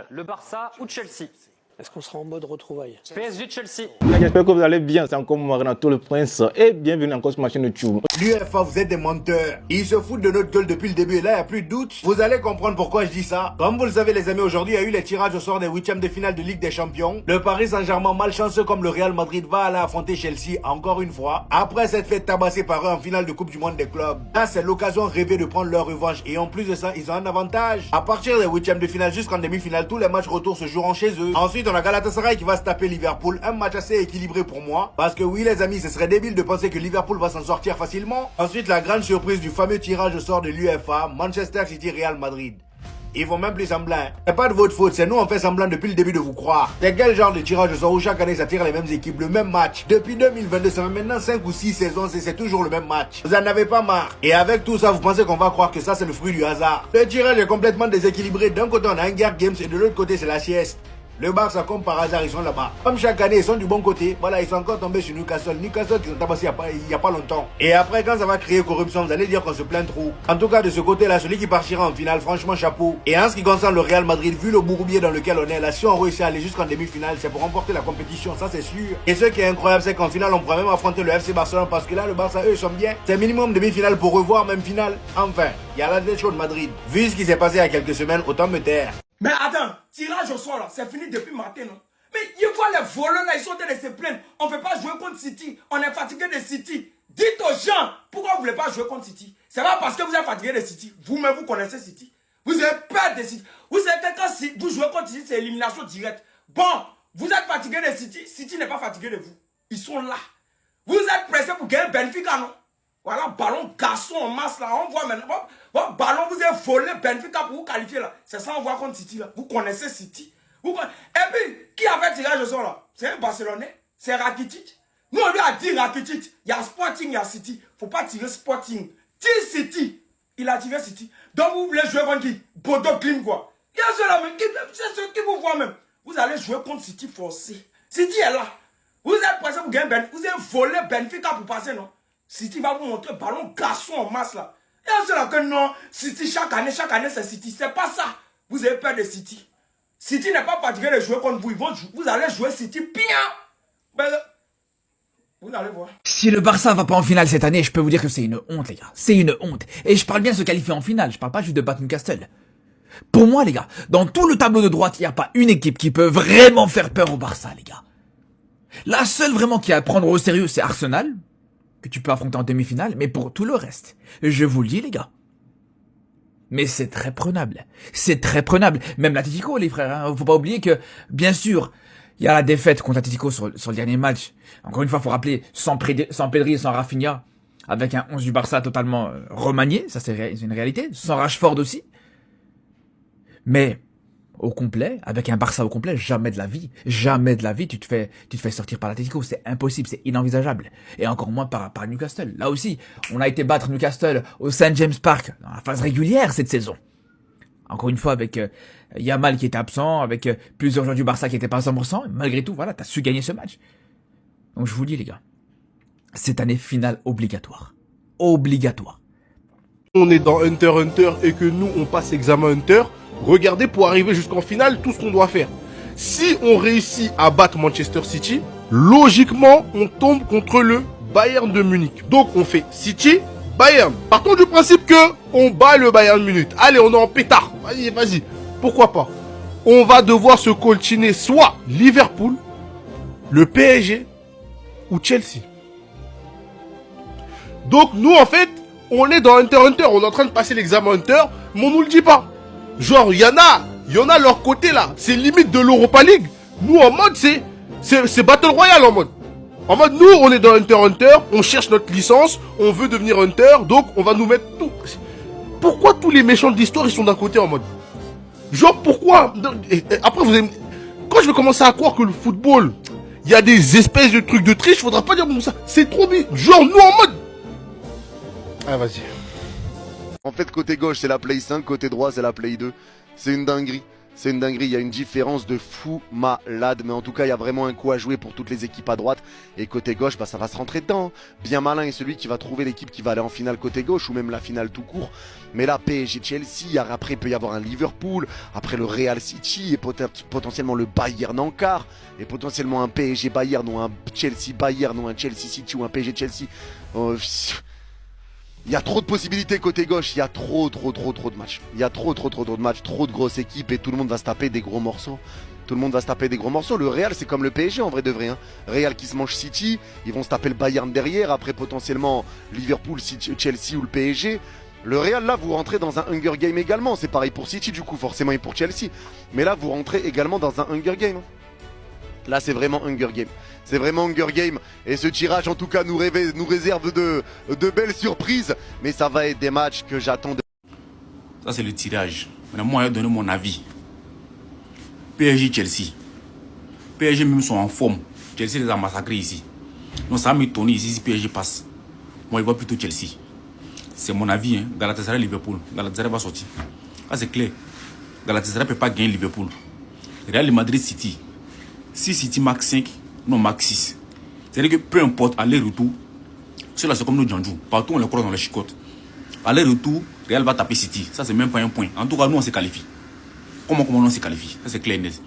le Barça ou Chelsea? Est-ce qu'on sera en mode retrouvailles? PSG-Chelsea. J'espère que vous allez bien, c'est encore moi Renato le Prince et bienvenue encore sur ma chaîne YouTube. L'UEFA, vous êtes des menteurs. Ils se foutent de notre gueule depuis le début et là, il n'y a plus de doute. Vous allez comprendre pourquoi je dis ça. Comme vous le savez les amis, aujourd'hui, il y a eu les tirages au sort des huitièmes de finale de Ligue des Champions. Le Paris Saint-Germain, malchanceux comme le Real Madrid, va aller affronter Chelsea encore une fois. Après s'être fait tabasser par eux en finale de Coupe du Monde des clubs. Là, c'est l'occasion rêvée de prendre leur revanche. Et en plus de ça, ils ont un avantage. À partir des huitièmes de finale jusqu'en demi-finale, tous les matchs retour se joueront chez eux. Ensuite, on a Galatasaray qui va se taper Liverpool. Un match assez équilibré pour moi. Parce que oui les amis, ce serait débile de penser que Liverpool va s'en sortir facilement. Ensuite, la grande surprise du fameux tirage au sort de l'UEFA, Manchester City Real Madrid. Ils vont même plus semblant. C'est pas de votre faute, c'est nous on fait semblant depuis le début de vous croire. C'est quel genre de tirage au sort où chaque année ça tire les mêmes équipes, le même match. Depuis 2022, ça fait maintenant 5 ou 6 saisons, c'est toujours le même match. Vous en avez pas marre. Et avec tout ça, vous pensez qu'on va croire que ça c'est le fruit du hasard. Le tirage est complètement déséquilibré. D'un côté on a Hunger Games et de l'autre côté c'est la sieste. Le Barça, comme par hasard, ils sont là-bas. Comme chaque année, ils sont du bon côté. Voilà, ils sont encore tombés sur Newcastle. Newcastle qui ont tabassé il y a pas longtemps. Et après, quand ça va créer corruption, vous allez dire qu'on se plaint trop. En tout cas, de ce côté-là, celui qui partira en finale, franchement, chapeau. Et en ce qui concerne le Real Madrid, vu le bourbier dans lequel on est là, si on réussit à aller jusqu'en demi-finale, c'est pour remporter la compétition, ça c'est sûr. Et ce qui est incroyable, c'est qu'en finale, on pourra même affronter le FC Barcelone parce que là, le Barça, eux, ils sont bien. C'est minimum demi-finale pour revoir, même finale. Enfin, il y a l'Atlético de Madrid. Vu ce qui s'est passé il y a quelques semaines, autant me taire. Mais attends, tirage au sort là, c'est fini depuis matin, non? Mais il voit les voleurs là, ils sont en train de se plaindre. On ne peut pas jouer contre City, on est fatigué de City. Dites aux gens, pourquoi vous ne voulez pas jouer contre City? C'est pas parce que vous êtes fatigué de City. Vous-même, vous connaissez City. Vous avez peur de City. Vous savez que quand vous jouez contre City, c'est élimination directe. Bon, vous êtes fatigué de City, City n'est pas fatigué de vous. Ils sont là. Vous êtes pressés pour gagner Benfica, non? Voilà, ballon garçon en masse là, on voit maintenant. Votre ballon, vous avez volé Benfica pour vous qualifier là. C'est ça, on voit contre City là. Vous connaissez City. Et puis, qui a fait tirage au sort là? C'est un Barcelonais. C'est Rakitic. Nous, on lui a dit Rakitic. Il y a Sporting, il y a City. Faut pas tirer Sporting. Tire City. Il a tiré City. Donc, vous voulez jouer contre qui? Bodo Klim quoi. Il y a ceux-là même. C'est ceux qui vous voient même. Vous allez jouer contre City forcé. City est là. Vous êtes pressé pour gagner Benfica. Vous avez volé Benfica pour passer, non? City va vous montrer ballon garçon en masse là. Il y a ceux-là que non. City, chaque année c'est City. C'est pas ça. Vous avez peur de City. City n'est pas fatigué de jouer contre vous. Vous allez jouer City bien. Mais, vous allez voir. Si le Barça va pas en finale cette année, je peux vous dire que c'est une honte, les gars. C'est une honte. Et je parle bien de se qualifier en finale. Je parle pas juste de battre Newcastle. Pour moi, les gars, dans tout le tableau de droite, il n'y a pas une équipe qui peut vraiment faire peur au Barça, les gars. La seule vraiment qui a à prendre au sérieux, c'est Arsenal, que tu peux affronter en demi-finale. Mais pour tout le reste, je vous le dis, les gars. Mais c'est très prenable. C'est très prenable. Même l'Atlético, les frères. Hein. Faut pas oublier que, bien sûr, il y a la défaite contre l'Atlético sur le dernier match. Encore une fois, faut rappeler, sans Pedri et sans Rafinha, avec un 11 du Barça totalement remanié. Ça, c'est une réalité. Sans Rashford aussi. Mais, au complet, avec un Barça au complet, jamais de la vie, tu te fais sortir par l'Atlético. C'est impossible, c'est inenvisageable. Et encore moins par Newcastle. Là aussi, on a été battre Newcastle au St. James Park dans la phase régulière cette saison. Encore une fois, avec Yamal qui était absent, avec plusieurs joueurs du Barça qui n'étaient pas à 100%. Et malgré tout, voilà, t'as su gagner ce match. Donc je vous dis, les gars, cette année finale obligatoire. Obligatoire. On est dans Hunter x Hunter et que nous, on passe examen Hunter. Regardez pour arriver jusqu'en finale tout ce qu'on doit faire. Si on réussit à battre Manchester City, logiquement, on tombe contre le Bayern de Munich. Donc on fait City, Bayern. Partons du principe que on bat le Bayern de Munich. Allez, on est en pétard. Vas-y. Pourquoi pas? On va devoir se coltiner soit Liverpool, le PSG ou Chelsea. Donc nous, en fait, on est dans Hunter x Hunter. On est en train de passer l'examen Hunter, mais on nous le dit pas. Genre, il y en a leur côté là. C'est limite de l'Europa League. Nous, en mode, c'est Battle Royale en mode. En mode, nous, on est dans Hunter x Hunter. On cherche notre licence. On veut devenir Hunter. Donc, on va nous mettre tout. Pourquoi tous les méchants de l'histoire, ils sont d'un côté en mode? Genre, pourquoi? Après, quand je vais commencer à croire que le football, il y a des espèces de trucs de triche, faudra pas dire comme ça. C'est trop bien. Genre, nous, en mode. Ah, vas-y. En fait, côté gauche, c'est la Play 5, côté droit, c'est la Play 2. C'est une dinguerie. C'est une dinguerie, il y a une différence de fou malade. Mais en tout cas, il y a vraiment un coup à jouer pour toutes les équipes à droite. Et côté gauche, bah, ça va se rentrer dedans. Bien malin est celui qui va trouver l'équipe qui va aller en finale côté gauche ou même la finale tout court. Mais là, PSG-Chelsea, après il peut y avoir un Liverpool, après le Real City et potentiellement le Bayern en quart. Et potentiellement un PSG-Bayern ou un Chelsea-Bayern ou un Chelsea-City ou un PSG-Chelsea. Il y a trop de possibilités côté gauche, il y a trop de matchs. Il y a trop de matchs, trop de grosses équipes et tout le monde va se taper des gros morceaux. Tout le monde va se taper des gros morceaux. Le Real, c'est comme le PSG en vrai de vrai. Hein. Real qui se mange City, ils vont se taper le Bayern derrière, après potentiellement Liverpool, Chelsea ou le PSG. Le Real, là, vous rentrez dans un Hunger Game également. C'est pareil pour City du coup, forcément, et pour Chelsea. Mais là, vous rentrez également dans un Hunger Game. Là, c'est vraiment Hunger Game. C'est vraiment Hunger Game. Et ce tirage, en tout cas, nous réserve de belles surprises. Mais ça va être des matchs que j'attends. Ça, c'est le tirage. Maintenant, moi, je vais donner mon avis. PSG-Chelsea. PSG même sont en forme. Chelsea les a massacrés ici. Donc, ça va m'étonner ici si PSG passe. Moi, je vois plutôt Chelsea. C'est mon avis. Hein. Galatasaray-Liverpool. Galatasaray va sortir. Ah, c'est clair. Galatasaray ne peut pas gagner Liverpool. Real Madrid-City. Si City marque 5, non marque 6. C'est-à-dire que peu importe, aller-retour, cela c'est comme nos Djandjou. Partout on les croise dans les chicottes. Aller-retour, Real va taper City. Ça c'est même pas un point. En tout cas, nous on se qualifie. Comment on se qualifie? Ça c'est clair et net.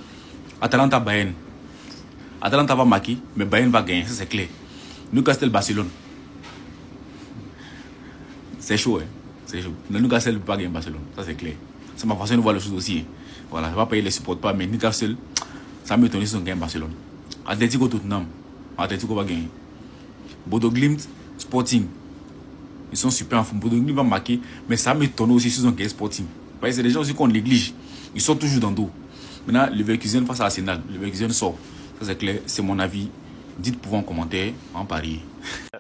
Atalanta-Bayern. Atalanta va marquer, mais Bayern va gagner. Ça c'est clair. Newcastle-Barcelone. C'est chaud, hein. C'est chaud. Le Newcastle ne peut pas gagner Barcelone. Ça c'est clair. C'est ma façon de voir les choses aussi. Hein. Voilà, je ne vais pas payer les supports pas, mais Newcastle, ça m'étonne si on gagne Barcelone. Atletico Tottenham. Atletico va gagner. Bodo Glimt, Sporting. Ils sont super en forme. Bodo Glimt va marquer. Mais ça m'étonne aussi si ils ont gagné Sporting. Parce que c'est des gens aussi qu'on néglige. Ils sont toujours dans le dos. Maintenant, le Leverkusen face à Arsenal. Le Leverkusen sort. Ça c'est clair. C'est mon avis. Dites pour en commentaire, en pari.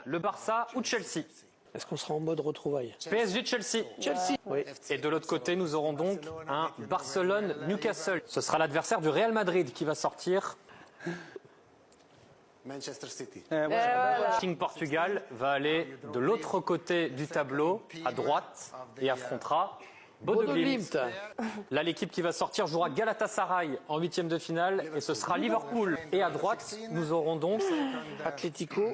Le Barça ou Chelsea? Est-ce qu'on sera en mode retrouvailles? PSG-Chelsea. Chelsea. Oui. Et de l'autre côté, nous aurons donc un Barcelone-Newcastle. Ce sera l'adversaire du Real Madrid qui va sortir. Manchester City. King Portugal va aller de l'autre côté du tableau, à droite, et affrontera Bodo Glimt. Là, l'équipe qui va sortir jouera Galatasaray en 8e de finale, et ce sera Liverpool. Et à droite, nous aurons donc Atlético,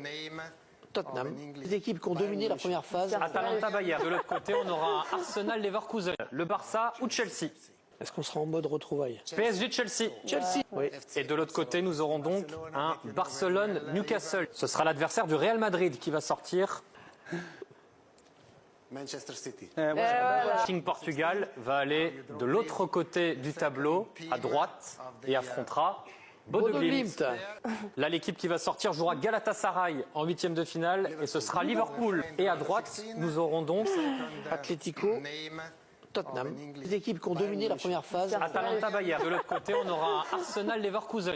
Tottenham. Les équipes qui ont dominé la première phase. Atalanta-Bayern. De l'autre côté, on aura un Arsenal-Leverkusen. Le Barça ou Chelsea? Est-ce qu'on sera en mode retrouvailles? PSG-Chelsea. Chelsea. Oui. Et de l'autre côté, nous aurons donc un Barcelone-Newcastle. Ce sera l'adversaire du Real Madrid qui va sortir. Manchester City. King Portugal va aller de l'autre côté du tableau, à droite, et affrontera Bodo Glimt. Là, l'équipe qui va sortir jouera Galatasaray en 8e de finale, et ce sera Liverpool. Et à droite, nous aurons donc Atlético, Tottenham. Les équipes qui ont dominé la première phase. Atalanta-Bayern. De l'autre côté, on aura un Arsenal-Leverkusen.